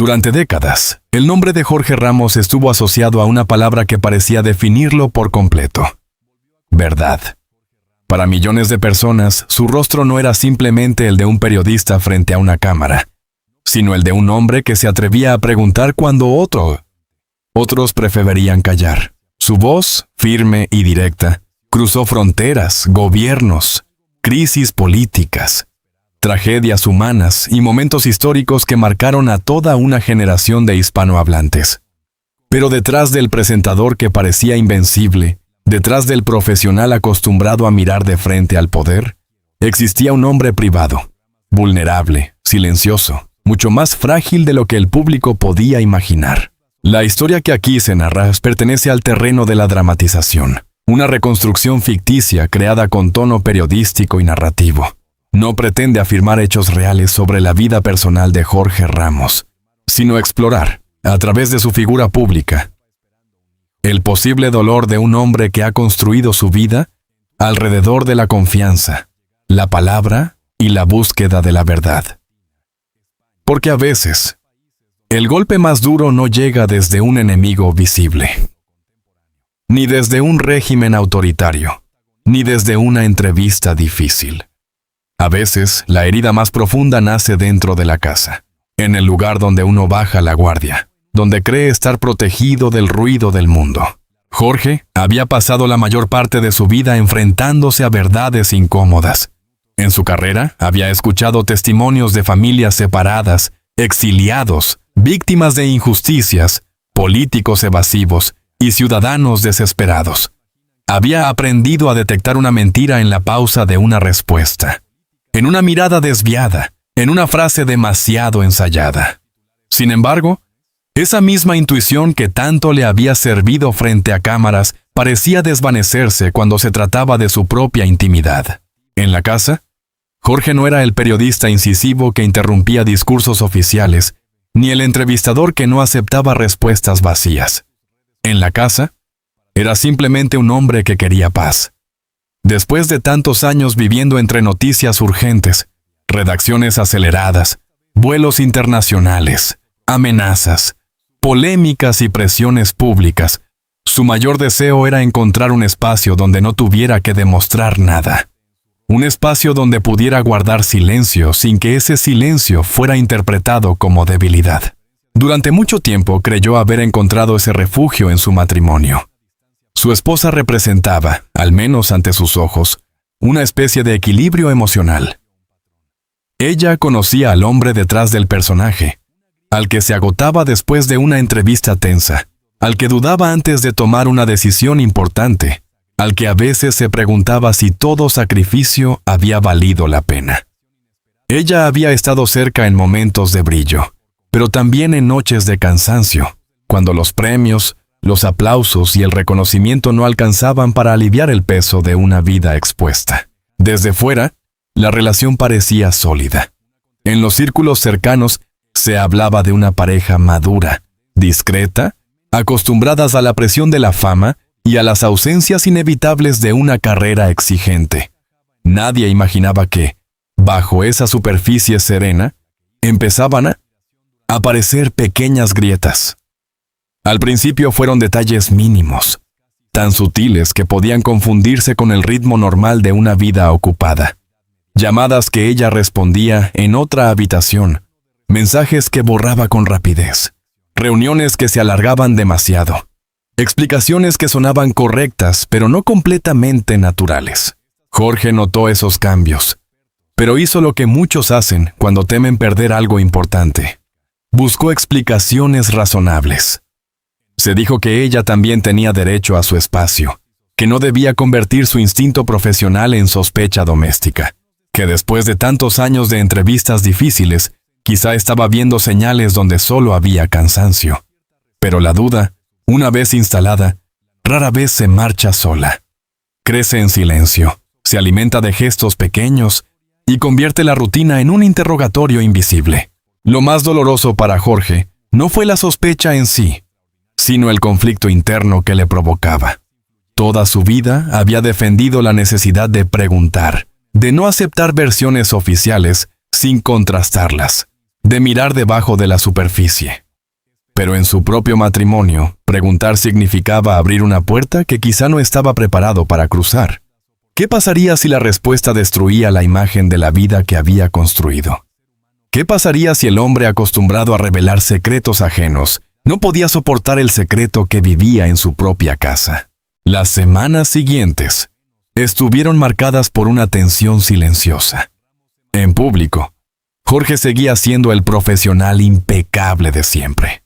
Durante décadas, el nombre de Jorge Ramos estuvo asociado a una palabra que parecía definirlo por completo: verdad. Para millones de personas, su rostro no era simplemente el de un periodista frente a una cámara, sino el de un hombre que se atrevía a preguntar cuando otros preferían callar. Su voz, firme y directa, cruzó fronteras, gobiernos, crisis políticas, tragedias humanas y momentos históricos que marcaron a toda una generación de hispanohablantes. Pero detrás del presentador que parecía invencible, detrás del profesional acostumbrado a mirar de frente al poder, existía un hombre privado, vulnerable, silencioso, mucho más frágil de lo que el público podía imaginar. La historia que aquí se narra pertenece al terreno de la dramatización, una reconstrucción ficticia creada con tono periodístico y narrativo. No pretende afirmar hechos reales sobre la vida personal de Jorge Ramos, sino explorar, a través de su figura pública, el posible dolor de un hombre que ha construido su vida alrededor de la confianza, la palabra y la búsqueda de la verdad. Porque a veces, el golpe más duro no llega desde un enemigo visible, ni desde un régimen autoritario, ni desde una entrevista difícil. A veces, la herida más profunda nace dentro de la casa, en el lugar donde uno baja la guardia, donde cree estar protegido del ruido del mundo. Jorge había pasado la mayor parte de su vida enfrentándose a verdades incómodas. En su carrera, había escuchado testimonios de familias separadas, exiliados, víctimas de injusticias, políticos evasivos y ciudadanos desesperados. Había aprendido a detectar una mentira en la pausa de una respuesta, en una mirada desviada, en una frase demasiado ensayada. Sin embargo, esa misma intuición que tanto le había servido frente a cámaras parecía desvanecerse cuando se trataba de su propia intimidad. En la casa, Jorge no era el periodista incisivo que interrumpía discursos oficiales, ni el entrevistador que no aceptaba respuestas vacías. En la casa, era simplemente un hombre que quería paz. Después de tantos años viviendo entre noticias urgentes, redacciones aceleradas, vuelos internacionales, amenazas, polémicas y presiones públicas, su mayor deseo era encontrar un espacio donde no tuviera que demostrar nada. Un espacio donde pudiera guardar silencio sin que ese silencio fuera interpretado como debilidad. Durante mucho tiempo creyó haber encontrado ese refugio en su matrimonio. Su esposa representaba, al menos ante sus ojos, una especie de equilibrio emocional. Ella conocía al hombre detrás del personaje, al que se agotaba después de una entrevista tensa, al que dudaba antes de tomar una decisión importante, al que a veces se preguntaba si todo sacrificio había valido la pena. Ella había estado cerca en momentos de brillo, pero también en noches de cansancio, cuando los premios, los aplausos y el reconocimiento no alcanzaban para aliviar el peso de una vida expuesta. Desde fuera, la relación parecía sólida. En los círculos cercanos se hablaba de una pareja madura, discreta, acostumbradas a la presión de la fama y a las ausencias inevitables de una carrera exigente. Nadie imaginaba que, bajo esa superficie serena, empezaban a aparecer pequeñas grietas. Al principio fueron detalles mínimos, tan sutiles que podían confundirse con el ritmo normal de una vida ocupada. Llamadas que ella respondía en otra habitación, mensajes que borraba con rapidez, reuniones que se alargaban demasiado, explicaciones que sonaban correctas pero no completamente naturales. Jorge notó esos cambios, pero hizo lo que muchos hacen cuando temen perder algo importante. Buscó explicaciones razonables. Se dijo que ella también tenía derecho a su espacio, que no debía convertir su instinto profesional en sospecha doméstica, que después de tantos años de entrevistas difíciles, quizá estaba viendo señales donde solo había cansancio. Pero la duda, una vez instalada, rara vez se marcha sola. Crece en silencio, se alimenta de gestos pequeños y convierte la rutina en un interrogatorio invisible. Lo más doloroso para Jorge no fue la sospecha en sí, sino el conflicto interno que le provocaba. Toda su vida había defendido la necesidad de preguntar, de no aceptar versiones oficiales sin contrastarlas, de mirar debajo de la superficie. Pero en su propio matrimonio, preguntar significaba abrir una puerta que quizá no estaba preparado para cruzar. ¿Qué pasaría si la respuesta destruía la imagen de la vida que había construido? ¿Qué pasaría si el hombre acostumbrado a revelar secretos ajenos no podía soportar el secreto que vivía en su propia casa? Las semanas siguientes estuvieron marcadas por una tensión silenciosa. En público, Jorge seguía siendo el profesional impecable de siempre.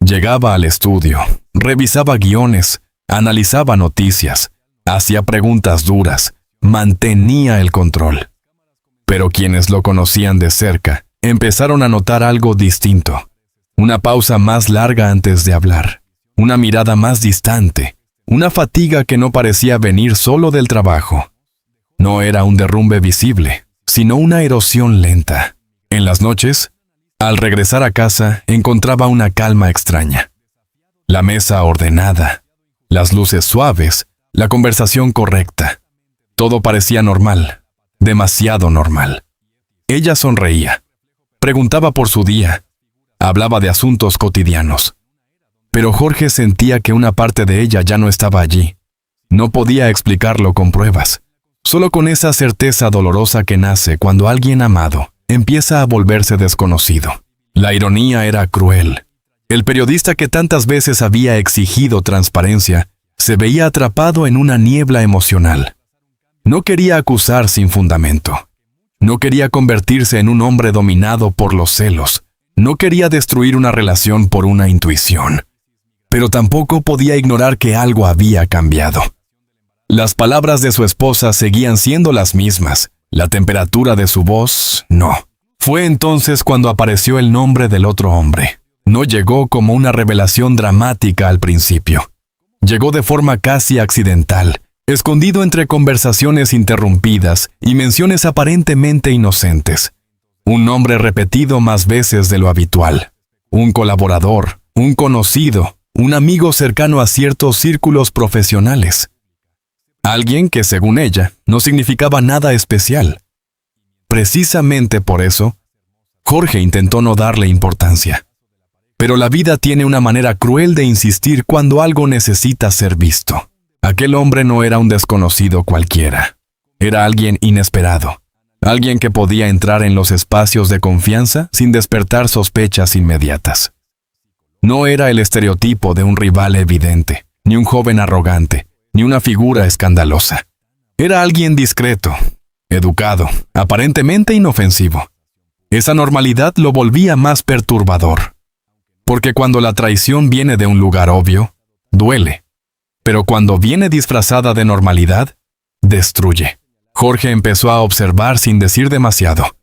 Llegaba al estudio, revisaba guiones, analizaba noticias, hacía preguntas duras, mantenía el control. Pero quienes lo conocían de cerca empezaron a notar algo distinto. Una pausa más larga antes de hablar, una mirada más distante, una fatiga que no parecía venir solo del trabajo. No era un derrumbe visible, sino una erosión lenta. En las noches, al regresar a casa, encontraba una calma extraña. La mesa ordenada, las luces suaves, la conversación correcta. Todo parecía normal, demasiado normal. Ella sonreía, preguntaba por su día, hablaba de asuntos cotidianos. Pero Jorge sentía que una parte de ella ya no estaba allí. No podía explicarlo con pruebas, solo con esa certeza dolorosa que nace cuando alguien amado empieza a volverse desconocido. La ironía era cruel. El periodista que tantas veces había exigido transparencia se veía atrapado en una niebla emocional. No quería acusar sin fundamento. No quería convertirse en un hombre dominado por los celos. No quería destruir una relación por una intuición. Pero tampoco podía ignorar que algo había cambiado. Las palabras de su esposa seguían siendo las mismas. La temperatura de su voz, no. Fue entonces cuando apareció el nombre del otro hombre. No llegó como una revelación dramática al principio. Llegó de forma casi accidental, escondido entre conversaciones interrumpidas y menciones aparentemente inocentes. Un nombre repetido más veces de lo habitual. Un colaborador, un conocido, un amigo cercano a ciertos círculos profesionales. Alguien que, según ella, no significaba nada especial. Precisamente por eso, Jorge intentó no darle importancia. Pero la vida tiene una manera cruel de insistir cuando algo necesita ser visto. Aquel hombre no era un desconocido cualquiera. Era alguien inesperado. Alguien que podía entrar en los espacios de confianza sin despertar sospechas inmediatas. No era el estereotipo de un rival evidente, ni un joven arrogante, ni una figura escandalosa. Era alguien discreto, educado, aparentemente inofensivo. Esa normalidad lo volvía más perturbador. Porque cuando la traición viene de un lugar obvio, duele. Pero cuando viene disfrazada de normalidad, destruye. Jorge empezó a observar sin decir demasiado.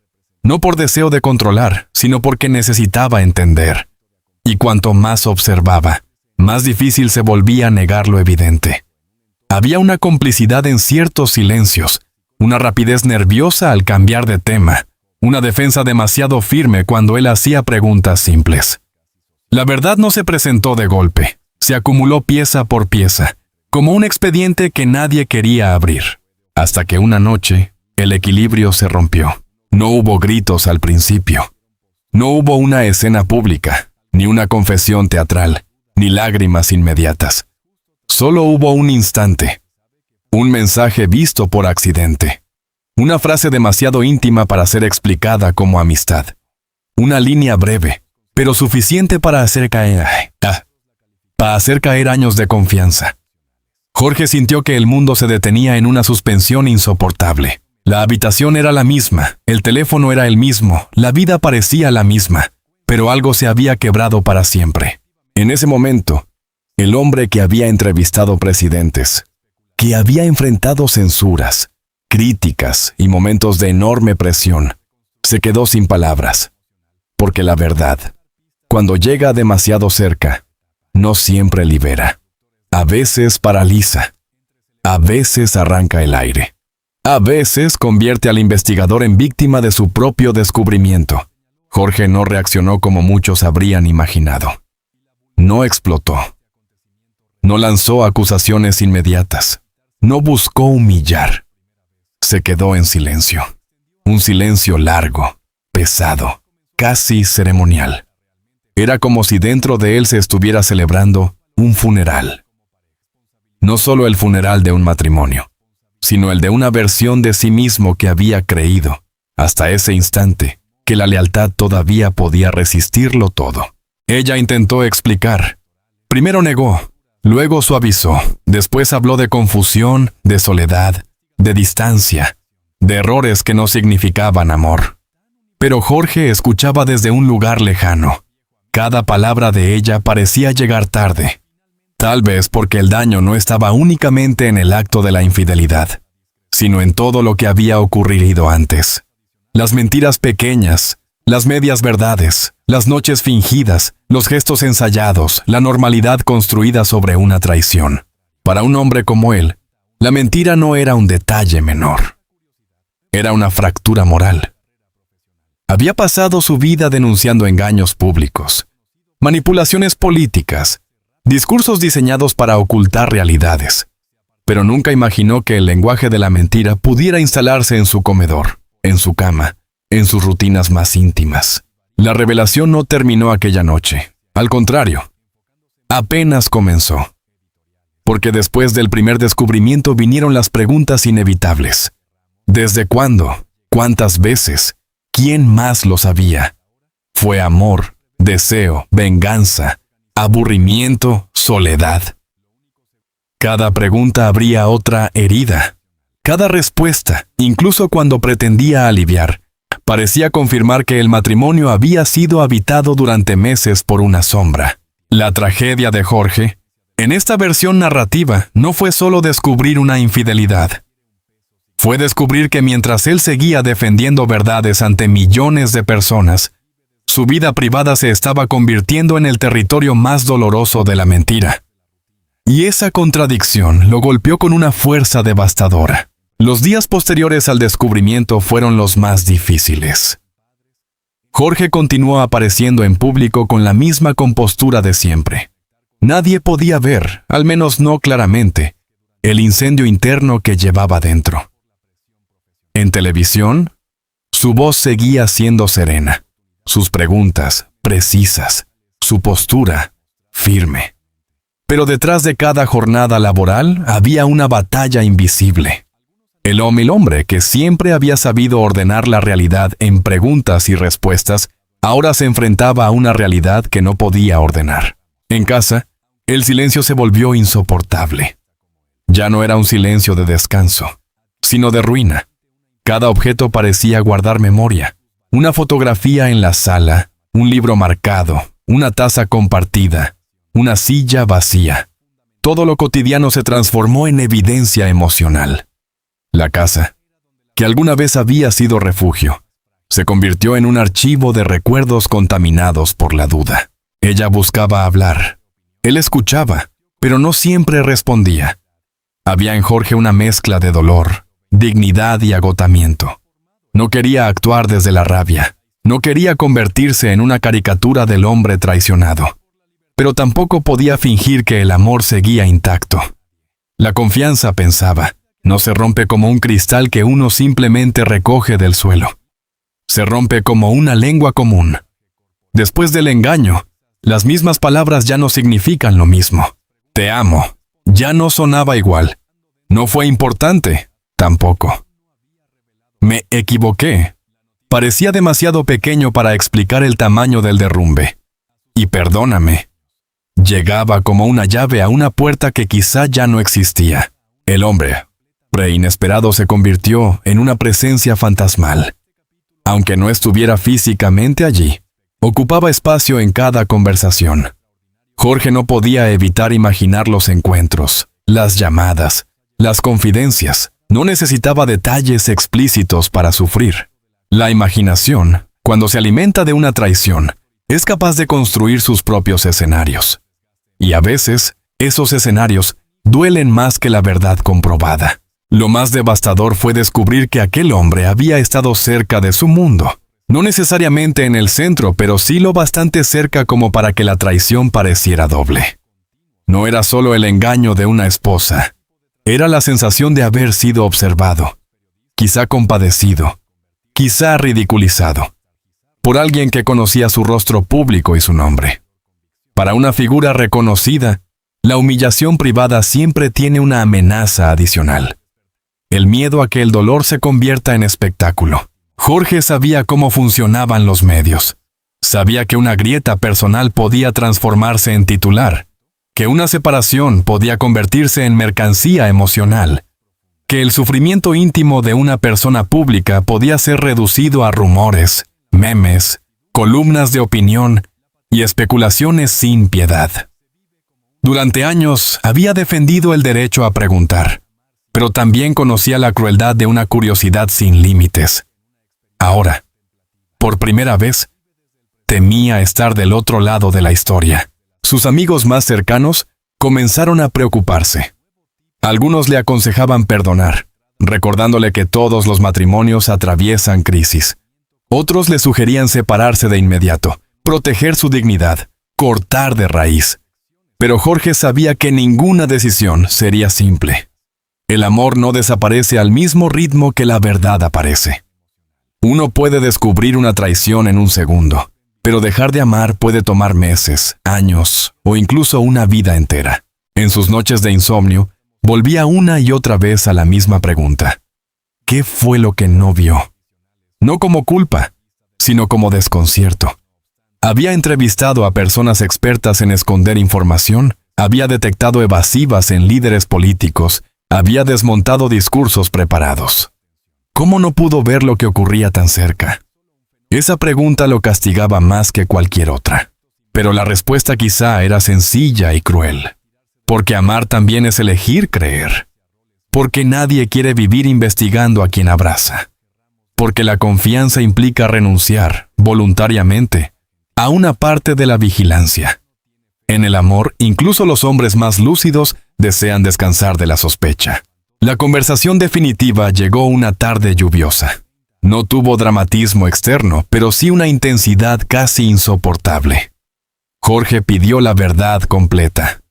No por deseo de controlar, sino porque necesitaba entender. Y cuanto más observaba, más difícil se volvía negar lo evidente. Había una complicidad en ciertos silencios, una rapidez nerviosa al cambiar de tema, una defensa demasiado firme cuando él hacía preguntas simples. La verdad no se presentó de golpe, se acumuló pieza por pieza, como un expediente que nadie quería abrir. Hasta que una noche, el equilibrio se rompió. No hubo gritos al principio. No hubo una escena pública, ni una confesión teatral, ni lágrimas inmediatas. Solo hubo un instante. Un mensaje visto por accidente. Una frase demasiado íntima para ser explicada como amistad. Una línea breve, pero suficiente para hacer caer años de confianza. Jorge sintió que el mundo se detenía en una suspensión insoportable. La habitación era la misma, el teléfono era el mismo, la vida parecía la misma, pero algo se había quebrado para siempre. En ese momento, el hombre que había entrevistado presidentes, que había enfrentado censuras, críticas y momentos de enorme presión, se quedó sin palabras. Porque la verdad, cuando llega demasiado cerca, no siempre libera. A veces paraliza. A veces arranca el aire. A veces convierte al investigador en víctima de su propio descubrimiento. Jorge no reaccionó como muchos habrían imaginado. No explotó. No lanzó acusaciones inmediatas. No buscó humillar. Se quedó en silencio. Un silencio largo, pesado. casi ceremonial. Era como si dentro de él se estuviera celebrando un funeral. No solo el funeral de un matrimonio, sino el de una versión de sí mismo que había creído, hasta ese instante, que la lealtad todavía podía resistirlo todo. Ella intentó explicar. Primero negó, luego suavizó, después habló de confusión, de soledad, de distancia, de errores que no significaban amor. Pero Jorge escuchaba desde un lugar lejano. Cada palabra de ella parecía llegar tarde. Tal vez porque el daño no estaba únicamente en el acto de la infidelidad, sino en todo lo que había ocurrido antes. Las mentiras pequeñas, las medias verdades, las noches fingidas, los gestos ensayados, la normalidad construida sobre una traición. Para un hombre como él, la mentira no era un detalle menor. Era una fractura moral. Había pasado su vida denunciando engaños públicos, manipulaciones políticas, discursos diseñados para ocultar realidades, pero nunca imaginó que el lenguaje de la mentira pudiera instalarse en su comedor, en su cama, en sus rutinas más íntimas. La revelación no terminó aquella noche. Al contrario, apenas comenzó. Porque después del primer descubrimiento vinieron las preguntas inevitables. ¿Desde cuándo? ¿Cuántas veces? ¿Quién más lo sabía? ¿Fue amor, deseo, venganza, aburrimiento, soledad? Cada pregunta abría otra herida. Cada respuesta, incluso cuando pretendía aliviar, parecía confirmar que el matrimonio había sido habitado durante meses por una sombra. La tragedia de Jorge, en esta versión narrativa, no fue solo descubrir una infidelidad. Fue descubrir que mientras él seguía defendiendo verdades ante millones de personas, su vida privada se estaba convirtiendo en el territorio más doloroso de la mentira. Y esa contradicción lo golpeó con una fuerza devastadora. Los días posteriores al descubrimiento fueron los más difíciles. Jorge continuó apareciendo en público con la misma compostura de siempre. Nadie podía ver, al menos no claramente, el incendio interno que llevaba dentro. En televisión, su voz seguía siendo serena, sus preguntas precisas, su postura firme. Pero detrás de cada jornada laboral había una batalla invisible. El hombre que siempre había sabido ordenar la realidad en preguntas y respuestas, ahora se enfrentaba a una realidad que no podía ordenar. En casa, el silencio se volvió insoportable. Ya no era un silencio de descanso, sino de ruina. Cada objeto parecía guardar memoria. Una fotografía en la sala, un libro marcado, una taza compartida, una silla vacía. Todo lo cotidiano se transformó en evidencia emocional. La casa, que alguna vez había sido refugio, se convirtió en un archivo de recuerdos contaminados por la duda. Ella buscaba hablar. Él escuchaba, pero no siempre respondía. Había en Jorge una mezcla de dolor, dignidad y agotamiento. No quería actuar desde la rabia. No quería convertirse en una caricatura del hombre traicionado. Pero tampoco podía fingir que el amor seguía intacto. La confianza, pensaba, no se rompe como un cristal que uno simplemente recoge del suelo. Se rompe como una lengua común. Después del engaño, las mismas palabras ya no significan lo mismo. Te amo. Ya no sonaba igual. No fue importante, tampoco. Me equivoqué. Parecía demasiado pequeño para explicar el tamaño del derrumbe. Y perdóname. Llegaba como una llave a una puerta que quizá ya no existía. El hombre, inesperado, se convirtió en una presencia fantasmal. Aunque no estuviera físicamente allí, ocupaba espacio en cada conversación. Jorge no podía evitar imaginar los encuentros, las llamadas, las confidencias. No necesitaba detalles explícitos para sufrir. La imaginación, cuando se alimenta de una traición, es capaz de construir sus propios escenarios. Y a veces, esos escenarios duelen más que la verdad comprobada. Lo más devastador fue descubrir que aquel hombre había estado cerca de su mundo. No necesariamente en el centro, pero sí lo bastante cerca como para que la traición pareciera doble. No era solo el engaño de una esposa. Era la sensación de haber sido observado, quizá compadecido, quizá ridiculizado. por alguien que conocía su rostro público y su nombre. Para una figura reconocida, la humillación privada siempre tiene una amenaza adicional: el miedo a que el dolor se convierta en espectáculo. Jorge sabía cómo funcionaban los medios. Sabía que una grieta personal podía transformarse en titular, que una separación podía convertirse en mercancía emocional, que el sufrimiento íntimo de una persona pública podía ser reducido a rumores, memes, columnas de opinión y especulaciones sin piedad. Durante años había defendido el derecho a preguntar, pero también conocía la crueldad de una curiosidad sin límites. Ahora, por primera vez, temía estar del otro lado de la historia. Sus amigos más cercanos comenzaron a preocuparse. Algunos le aconsejaban perdonar, recordándole que todos los matrimonios atraviesan crisis. Otros le sugerían separarse de inmediato, proteger su dignidad, cortar de raíz. Pero Jorge sabía que ninguna decisión sería simple. El amor no desaparece al mismo ritmo que la verdad aparece. Uno puede descubrir una traición en un segundo, pero dejar de amar puede tomar meses, años o incluso una vida entera. En sus noches de insomnio, volvía una y otra vez a la misma pregunta: ¿qué fue lo que no vio? No como culpa, sino como desconcierto. Había entrevistado a personas expertas en esconder información, había detectado evasivas en líderes políticos, había desmontado discursos preparados. ¿Cómo no pudo ver lo que ocurría tan cerca? Esa pregunta lo castigaba más que cualquier otra. Pero la respuesta quizá era sencilla y cruel. Porque amar también es elegir creer. Porque nadie quiere vivir investigando a quien abraza. Porque la confianza implica renunciar, voluntariamente, a una parte de la vigilancia. En el amor, incluso los hombres más lúcidos desean descansar de la sospecha. La conversación definitiva llegó una tarde lluviosa. No tuvo dramatismo externo, pero sí una intensidad casi insoportable. Jorge pidió la verdad completa.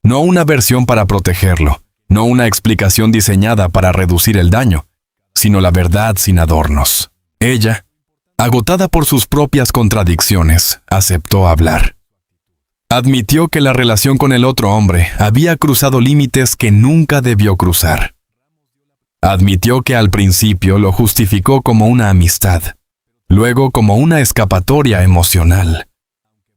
No una versión para protegerlo, no una explicación diseñada para reducir el daño, sino la verdad sin adornos. Ella, agotada por sus propias contradicciones, aceptó hablar. Admitió que la relación con el otro hombre había cruzado límites que nunca debió cruzar. Admitió que al principio lo justificó como una amistad, luego como una escapatoria emocional,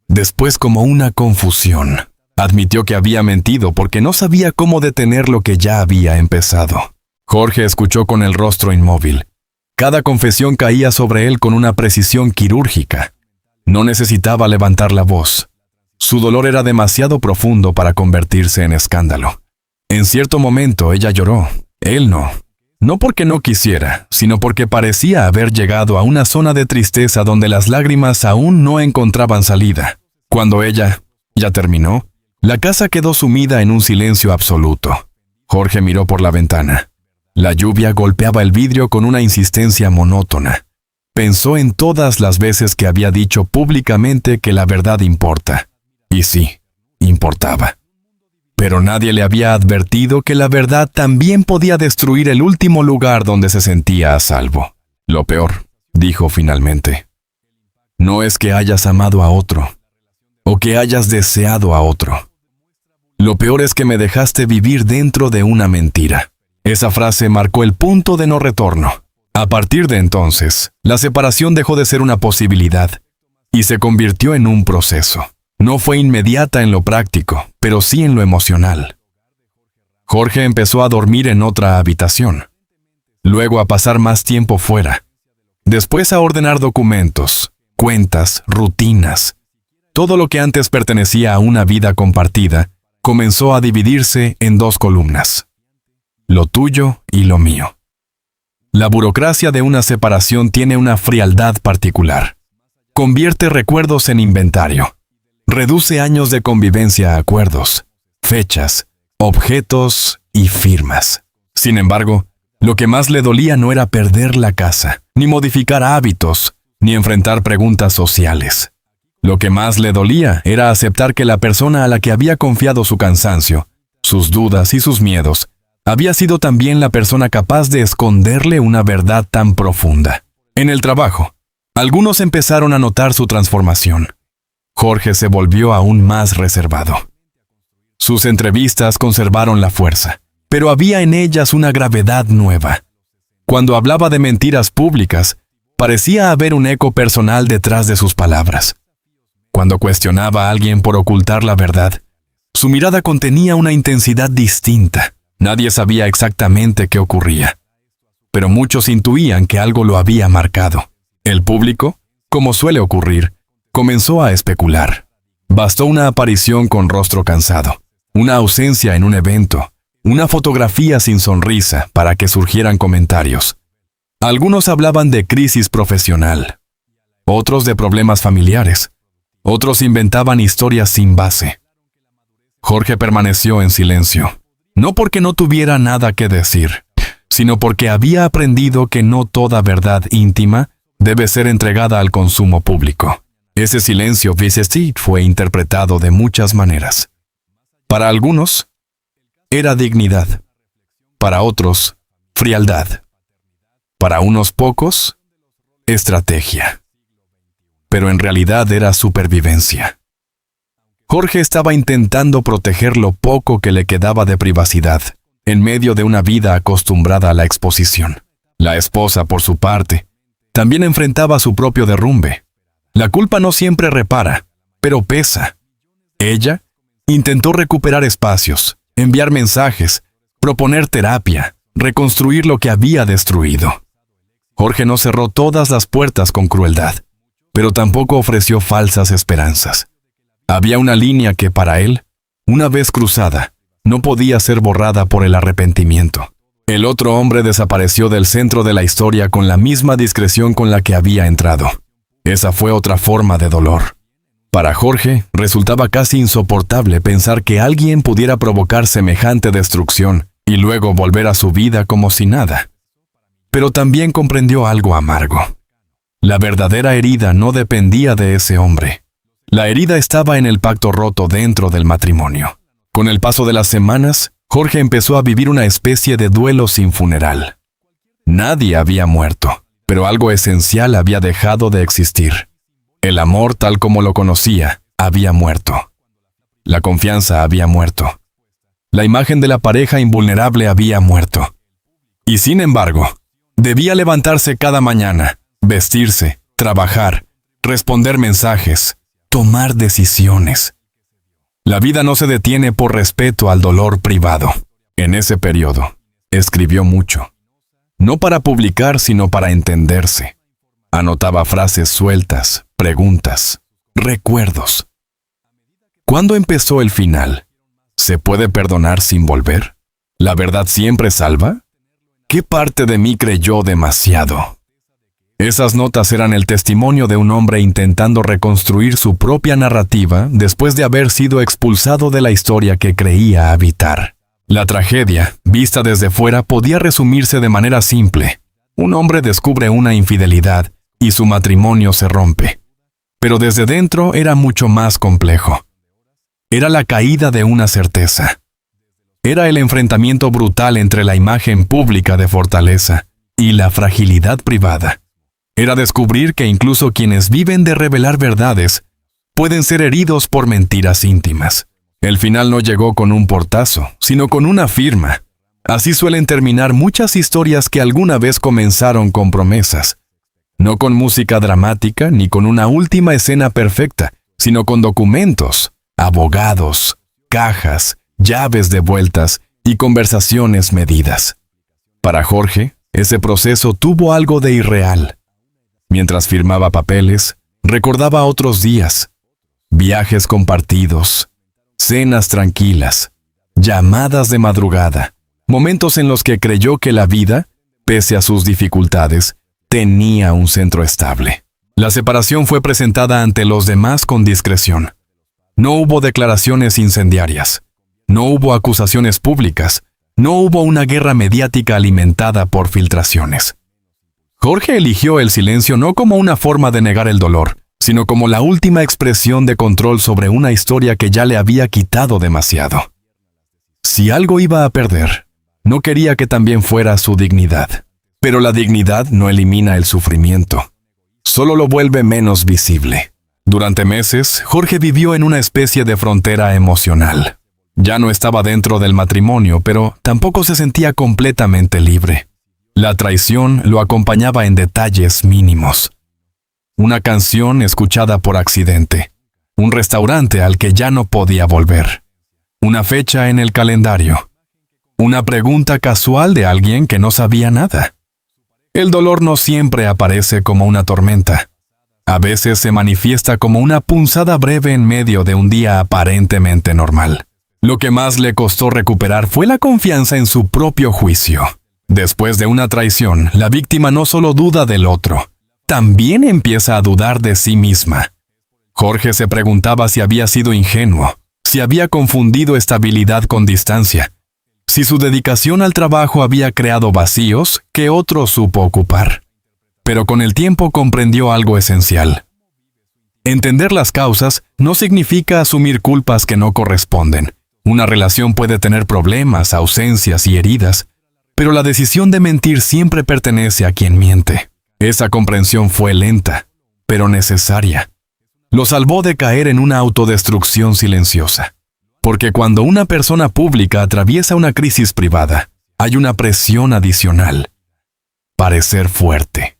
después como una confusión. Admitió que había mentido porque no sabía cómo detener lo que ya había empezado. Jorge escuchó con el rostro inmóvil. Cada confesión caía sobre él con una precisión quirúrgica. No necesitaba levantar la voz. Su dolor era demasiado profundo para convertirse en escándalo. En cierto momento ella lloró, él no. No porque no quisiera, sino porque parecía haber llegado a una zona de tristeza donde las lágrimas aún no encontraban salida. Cuando ella ya terminó, la casa quedó sumida en un silencio absoluto. Jorge miró por la ventana. La lluvia golpeaba el vidrio con una insistencia monótona. Pensó en todas las veces que había dicho públicamente que la verdad importa. Y sí, importaba. Pero nadie le había advertido que la verdad también podía destruir el último lugar donde se sentía a salvo. Lo peor, dijo finalmente, no es que hayas amado a otro, o que hayas deseado a otro. Lo peor es que me dejaste vivir dentro de una mentira. Esa frase marcó el punto de no retorno. A partir de entonces, la separación dejó de ser una posibilidad y se convirtió en un proceso. No fue inmediata en lo práctico, pero sí en lo emocional. Jorge empezó a dormir en otra habitación, luego a pasar más tiempo fuera, después a ordenar documentos, cuentas, rutinas. Todo lo que antes pertenecía a una vida compartida comenzó a dividirse en dos columnas: lo tuyo y lo mío. La burocracia de una separación tiene una frialdad particular. Convierte recuerdos en inventario. Reduce años de convivencia a acuerdos, fechas, objetos y firmas. Sin embargo, lo que más le dolía no era perder la casa, ni modificar hábitos, ni enfrentar preguntas sociales. Lo que más le dolía era aceptar que la persona a la que había confiado su cansancio, sus dudas y sus miedos, había sido también la persona capaz de esconderle una verdad tan profunda. En el trabajo, Algunos empezaron a notar su transformación. Jorge se volvió aún más reservado. Sus entrevistas conservaron la fuerza, pero había en ellas una gravedad nueva. Cuando hablaba de mentiras públicas, parecía haber un eco personal detrás de sus palabras. Cuando cuestionaba a alguien por ocultar la verdad, su mirada contenía una intensidad distinta. Nadie sabía exactamente qué ocurría, pero muchos intuían que algo lo había marcado. El público, como suele ocurrir, comenzó a especular. Bastó una aparición con rostro cansado, una ausencia en un evento, una fotografía sin sonrisa para que surgieran comentarios. Algunos hablaban de crisis profesional, otros de problemas familiares, otros inventaban historias sin base. Jorge permaneció en silencio, no porque no tuviera nada que decir, sino porque había aprendido que no toda verdad íntima debe ser entregada al consumo público. Ese silencio fue interpretado de muchas maneras. Para algunos, era dignidad. Para otros, frialdad. Para unos pocos, estrategia. Pero en realidad era supervivencia. Jorge estaba intentando proteger lo poco que le quedaba de privacidad, en medio de una vida acostumbrada a la exposición. La esposa, por su parte, también enfrentaba su propio derrumbe. La culpa no siempre repara, pero pesa. Ella intentó recuperar espacios, enviar mensajes, proponer terapia, reconstruir lo que había destruido. Jorge no cerró todas las puertas con crueldad, pero tampoco ofreció falsas esperanzas. Había una línea que para él, una vez cruzada, no podía ser borrada por el arrepentimiento. El otro hombre desapareció del centro de la historia con la misma discreción con la que había entrado. Esa fue otra forma de dolor. Para Jorge, resultaba casi insoportable pensar que alguien pudiera provocar semejante destrucción y luego volver a su vida como si nada. Pero también comprendió algo amargo. La verdadera herida no dependía de ese hombre. La herida estaba en el pacto roto dentro del matrimonio. Con el paso de las semanas, Jorge empezó a vivir una especie de duelo sin funeral. Nadie había muerto, pero algo esencial había dejado de existir. El amor tal como lo conocía había muerto. La confianza había muerto. La imagen de la pareja invulnerable había muerto. Y sin embargo, debía levantarse cada mañana, vestirse, trabajar, responder mensajes, tomar decisiones. La vida no se detiene por respeto al dolor privado. En ese periodo, escribió mucho. No para publicar, sino para entenderse. Anotaba frases sueltas, preguntas, recuerdos. ¿Cuándo empezó el final? ¿Se puede perdonar sin volver? ¿La verdad siempre salva? ¿Qué parte de mí creyó demasiado? Esas notas eran el testimonio de un hombre intentando reconstruir su propia narrativa después de haber sido expulsado de la historia que creía habitar. La tragedia, vista desde fuera, podía resumirse de manera simple. Un hombre descubre una infidelidad y su matrimonio se rompe. Pero desde dentro era mucho más complejo. Era la caída de una certeza. Era el enfrentamiento brutal entre la imagen pública de fortaleza y la fragilidad privada. Era descubrir que incluso quienes viven de revelar verdades pueden ser heridos por mentiras íntimas. El final no llegó con un portazo, sino con una firma. Así suelen terminar muchas historias que alguna vez comenzaron con promesas. No con música dramática ni con una última escena perfecta, sino con documentos, abogados, cajas, llaves devueltas y conversaciones medidas. Para Jorge, ese proceso tuvo algo de irreal. Mientras firmaba papeles, recordaba otros días, viajes compartidos, cenas tranquilas, llamadas de madrugada, momentos en los que creyó que la vida, pese a sus dificultades, tenía un centro estable. La separación fue presentada ante los demás con discreción. No hubo declaraciones incendiarias, no hubo acusaciones públicas, no hubo una guerra mediática alimentada por filtraciones. Jorge eligió el silencio no como una forma de negar el dolor, sino como la última expresión de control sobre una historia que ya le había quitado demasiado. Si algo iba a perder, no quería que también fuera su dignidad. Pero la dignidad no elimina el sufrimiento. solo lo vuelve menos visible. Durante meses, Jorge vivió en una especie de frontera emocional. Ya no estaba dentro del matrimonio, pero tampoco se sentía completamente libre. La traición lo acompañaba en detalles mínimos. Una canción escuchada por accidente. Un restaurante al que ya no podía volver. Una fecha en el calendario. Una pregunta casual de alguien que no sabía nada. El dolor no siempre aparece como una tormenta. A veces se manifiesta como una punzada breve en medio de un día aparentemente normal. Lo que más le costó recuperar fue la confianza en su propio juicio. Después de una traición, la víctima no solo duda del otro, también empieza a dudar de sí misma. Jorge se preguntaba si había sido ingenuo, si había confundido estabilidad con distancia, si su dedicación al trabajo había creado vacíos que otro supo ocupar. Pero con el tiempo comprendió algo esencial. Entender las causas no significa asumir culpas que no corresponden. Una relación puede tener problemas, ausencias y heridas, pero la decisión de mentir siempre pertenece a quien miente. Esa comprensión fue lenta, pero necesaria. Lo salvó de caer en una autodestrucción silenciosa. Porque cuando una persona pública atraviesa una crisis privada, hay una presión adicional. Parecer fuerte.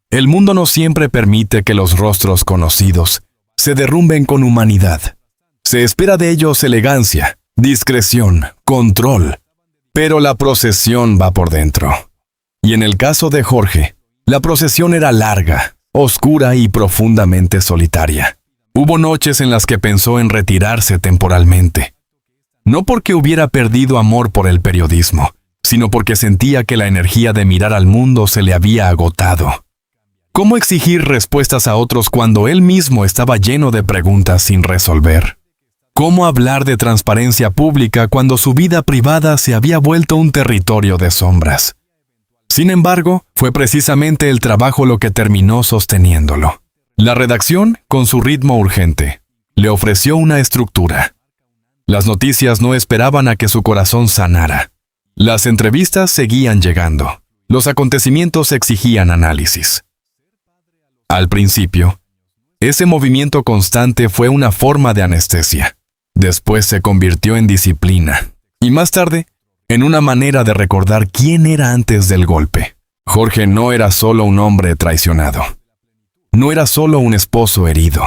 El mundo no siempre permite que los rostros conocidos se derrumben con humanidad. Se espera de ellos elegancia, discreción, control. Pero la procesión va por dentro. Y en el caso de Jorge, la procesión era larga, oscura y profundamente solitaria. Hubo noches en las que pensó en retirarse temporalmente. No porque hubiera perdido amor por el periodismo, sino porque sentía que la energía de mirar al mundo se le había agotado. ¿Cómo exigir respuestas a otros cuando él mismo estaba lleno de preguntas sin resolver? ¿Cómo hablar de transparencia pública cuando su vida privada se había vuelto un territorio de sombras? Sin embargo, fue precisamente el trabajo lo que terminó sosteniéndolo. La redacción, con su ritmo urgente, le ofreció una estructura. Las noticias no esperaban a que su corazón sanara. Las entrevistas seguían llegando. Los acontecimientos exigían análisis. Al principio, ese movimiento constante fue una forma de anestesia. Después se convirtió en disciplina. Y más tarde, en una manera de recordar quién era antes del golpe. Jorge no era solo un hombre traicionado. No era solo un esposo herido.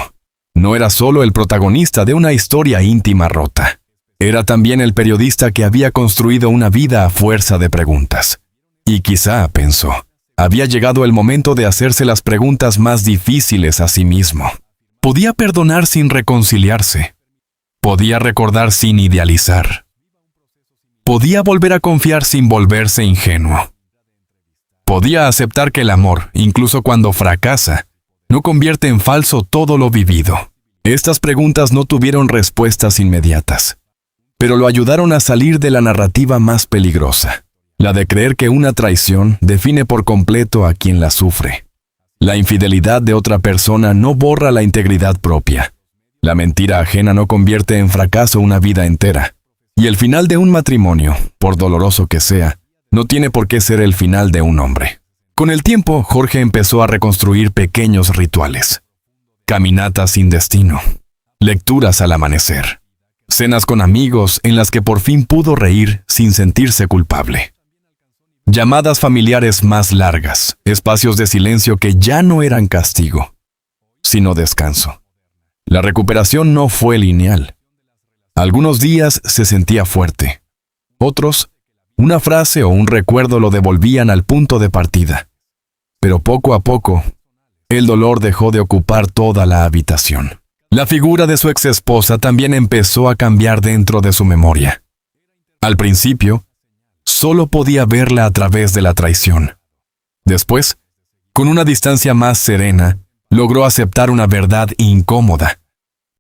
No era solo el protagonista de una historia íntima rota. Era también el periodista que había construido una vida a fuerza de preguntas. Y quizá, pensó, había llegado el momento de hacerse las preguntas más difíciles a sí mismo. Podía perdonar sin reconciliarse. Podía recordar sin idealizar. Podía volver a confiar sin volverse ingenuo. Podía aceptar que el amor, incluso cuando fracasa, no convierte en falso todo lo vivido. Estas preguntas no tuvieron respuestas inmediatas, pero lo ayudaron a salir de la narrativa más peligrosa, la de creer que una traición define por completo a quien la sufre. La infidelidad de otra persona no borra la integridad propia. La mentira ajena no convierte en fracaso una vida entera. Y el final de un matrimonio, por doloroso que sea, no tiene por qué ser el final de un hombre. Con el tiempo, Jorge empezó a reconstruir pequeños rituales. Caminatas sin destino. Lecturas al amanecer. Cenas con amigos en las que por fin pudo reír sin sentirse culpable. Llamadas familiares más largas, espacios de silencio que ya no eran castigo, sino descanso. La recuperación no fue lineal. Algunos días se sentía fuerte. Otros, una frase o un recuerdo lo devolvían al punto de partida. Pero poco a poco, el dolor dejó de ocupar toda la habitación. La figura de su exesposa también empezó a cambiar dentro de su memoria. Al principio, solo podía verla a través de la traición. Después, con una distancia más serena, logró aceptar una verdad incómoda.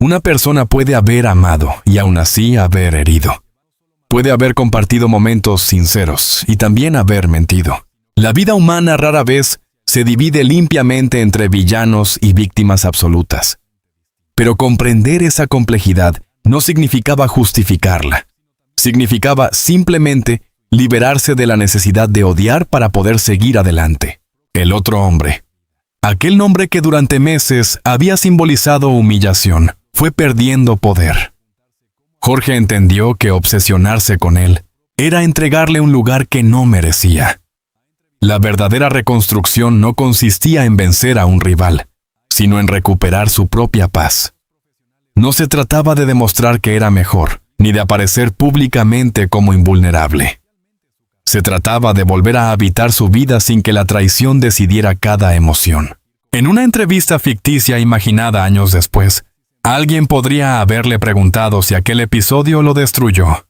Una persona puede haber amado y aún así haber herido. Puede haber compartido momentos sinceros y también haber mentido. La vida humana rara vez se divide limpiamente entre villanos y víctimas absolutas. Pero comprender esa complejidad no significaba justificarla. Significaba simplemente liberarse de la necesidad de odiar para poder seguir adelante. El otro hombre Aquel nombre que durante meses había simbolizado humillación, fue perdiendo poder. Jorge entendió que obsesionarse con él era entregarle un lugar que no merecía. La verdadera reconstrucción no consistía en vencer a un rival, sino en recuperar su propia paz. No se trataba de demostrar que era mejor, ni de aparecer públicamente como invulnerable. Se trataba de volver a habitar su vida sin que la traición decidiera cada emoción. En una entrevista ficticia imaginada años después, alguien podría haberle preguntado si aquel episodio lo destruyó.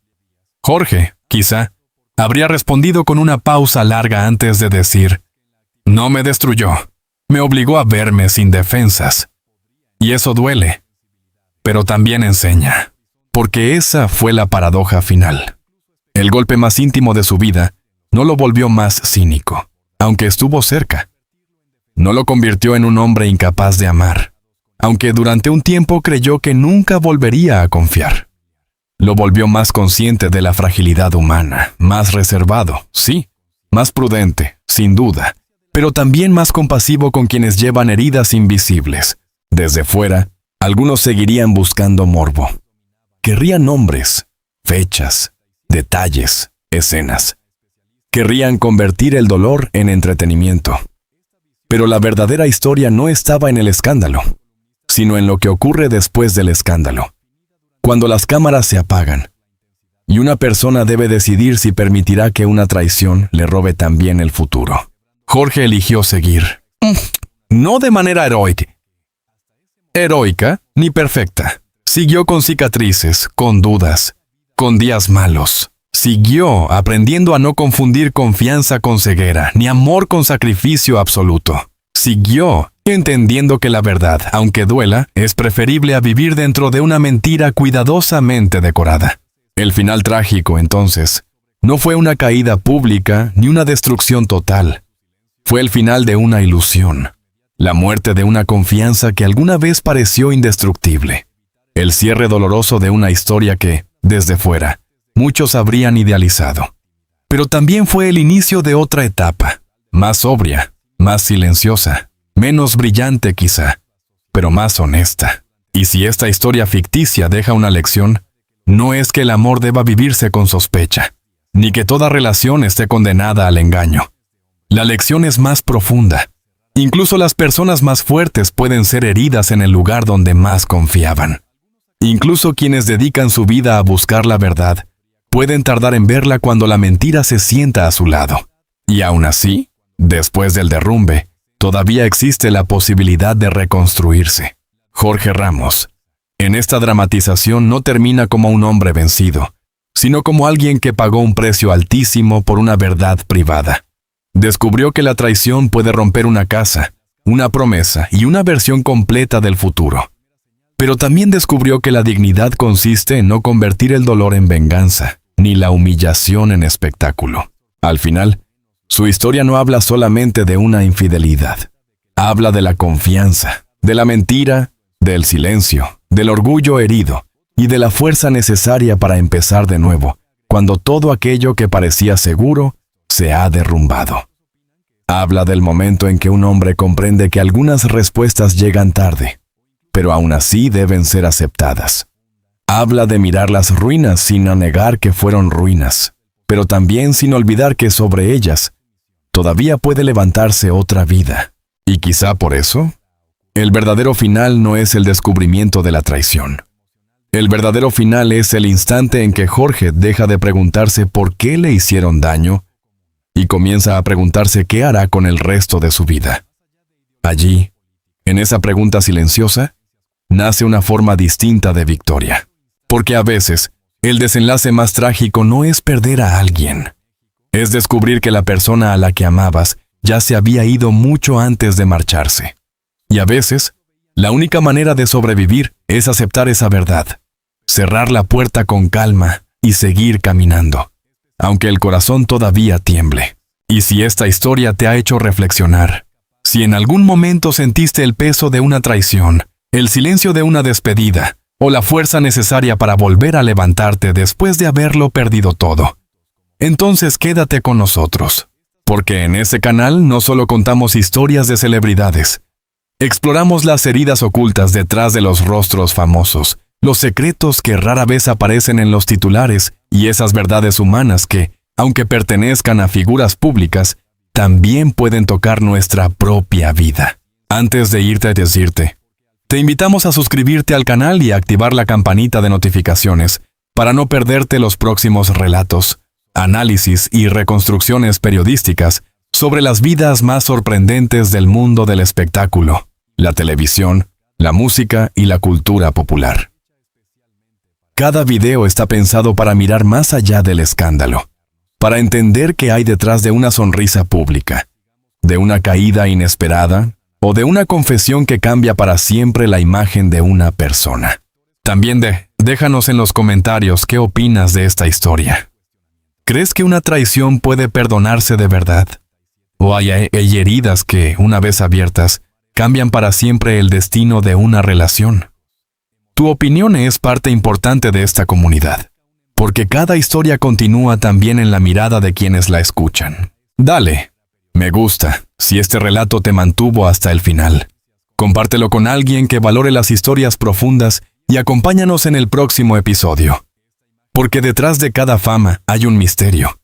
Jorge, quizá, habría respondido con una pausa larga antes de decir: no me destruyó, me obligó a verme sin defensas. Y eso duele, pero también enseña, porque esa fue la paradoja final. El golpe más íntimo de su vida no lo volvió más cínico, aunque estuvo cerca. No lo convirtió en un hombre incapaz de amar, aunque durante un tiempo creyó que nunca volvería a confiar. Lo volvió más consciente de la fragilidad humana, más reservado, sí, más prudente, sin duda, pero también más compasivo con quienes llevan heridas invisibles. Desde fuera, algunos seguirían buscando morbo. Querrían nombres, fechas, detalles, escenas. Querrían convertir el dolor en entretenimiento. Pero la verdadera historia no estaba en el escándalo, sino en lo que ocurre después del escándalo. Cuando las cámaras se apagan, y una persona debe decidir si permitirá que una traición le robe también el futuro. Jorge eligió seguir. No de manera heroica ni perfecta. Siguió con cicatrices, con dudas, con días malos. Siguió aprendiendo a no confundir confianza con ceguera, ni amor con sacrificio absoluto. Siguió entendiendo que la verdad, aunque duela, es preferible a vivir dentro de una mentira cuidadosamente decorada. El final trágico, entonces, no fue una caída pública ni una destrucción total. Fue el final de una ilusión, la muerte de una confianza que alguna vez pareció indestructible. El cierre doloroso de una historia que, desde fuera, muchos habrían idealizado. Pero también fue el inicio de otra etapa, más sobria, más silenciosa, menos brillante quizá, pero más honesta. Y si esta historia ficticia deja una lección, no es que el amor deba vivirse con sospecha, ni que toda relación esté condenada al engaño. La lección es más profunda. Incluso las personas más fuertes pueden ser heridas en el lugar donde más confiaban. Incluso quienes dedican su vida a buscar la verdad, pueden tardar en verla cuando la mentira se sienta a su lado. Y aún así, después del derrumbe, todavía existe la posibilidad de reconstruirse. Jorge Ramos, en esta dramatización no termina como un hombre vencido, sino como alguien que pagó un precio altísimo por una verdad privada. Descubrió que la traición puede romper una casa, una promesa y una versión completa del futuro. Pero también descubrió que la dignidad consiste en no convertir el dolor en venganza, ni la humillación en espectáculo. Al final, su historia no habla solamente de una infidelidad. Habla de la confianza, de la mentira, del silencio, del orgullo herido y de la fuerza necesaria para empezar de nuevo, cuando todo aquello que parecía seguro se ha derrumbado. Habla del momento en que un hombre comprende que algunas respuestas llegan tarde, pero aún así deben ser aceptadas. Habla de mirar las ruinas sin negar que fueron ruinas, pero también sin olvidar que sobre ellas todavía puede levantarse otra vida. Y quizá por eso, el verdadero final no es el descubrimiento de la traición. El verdadero final es el instante en que Jorge deja de preguntarse por qué le hicieron daño y comienza a preguntarse qué hará con el resto de su vida. Allí, en esa pregunta silenciosa, nace una forma distinta de victoria. Porque a veces, el desenlace más trágico no es perder a alguien. Es descubrir que la persona a la que amabas ya se había ido mucho antes de marcharse. Y a veces, la única manera de sobrevivir es aceptar esa verdad, cerrar la puerta con calma y seguir caminando, aunque el corazón todavía tiemble. Y si esta historia te ha hecho reflexionar, si en algún momento sentiste el peso de una traición, el silencio de una despedida, o la fuerza necesaria para volver a levantarte después de haberlo perdido todo, entonces quédate con nosotros, porque en ese canal no solo contamos historias de celebridades, Exploramos las heridas ocultas detrás de los rostros famosos, los secretos que rara vez aparecen en los titulares y esas verdades humanas que, aunque pertenezcan a figuras públicas, también pueden tocar nuestra propia vida. Antes de irte a decirte, te invitamos a suscribirte al canal y a activar la campanita de notificaciones para no perderte los próximos relatos, análisis y reconstrucciones periodísticas sobre las vidas más sorprendentes del mundo del espectáculo, la televisión, la música y la cultura popular. Cada video está pensado para mirar más allá del escándalo, para entender qué hay detrás de una sonrisa pública, de una caída inesperada o de una confesión que cambia para siempre la imagen de una persona. También déjanos en los comentarios qué opinas de esta historia. ¿Crees que una traición puede perdonarse de verdad? ¿O hay heridas que, una vez abiertas, cambian para siempre el destino de una relación? Tu opinión es parte importante de esta comunidad, porque cada historia continúa también en la mirada de quienes la escuchan. Dale me gusta si este relato te mantuvo hasta el final. Compártelo con alguien que valore las historias profundas y acompáñanos en el próximo episodio. Porque detrás de cada fama hay un misterio.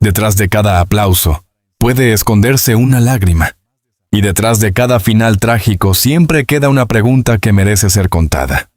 Detrás de cada aplauso puede esconderse una lágrima. Y detrás de cada final trágico siempre queda una pregunta que merece ser contada.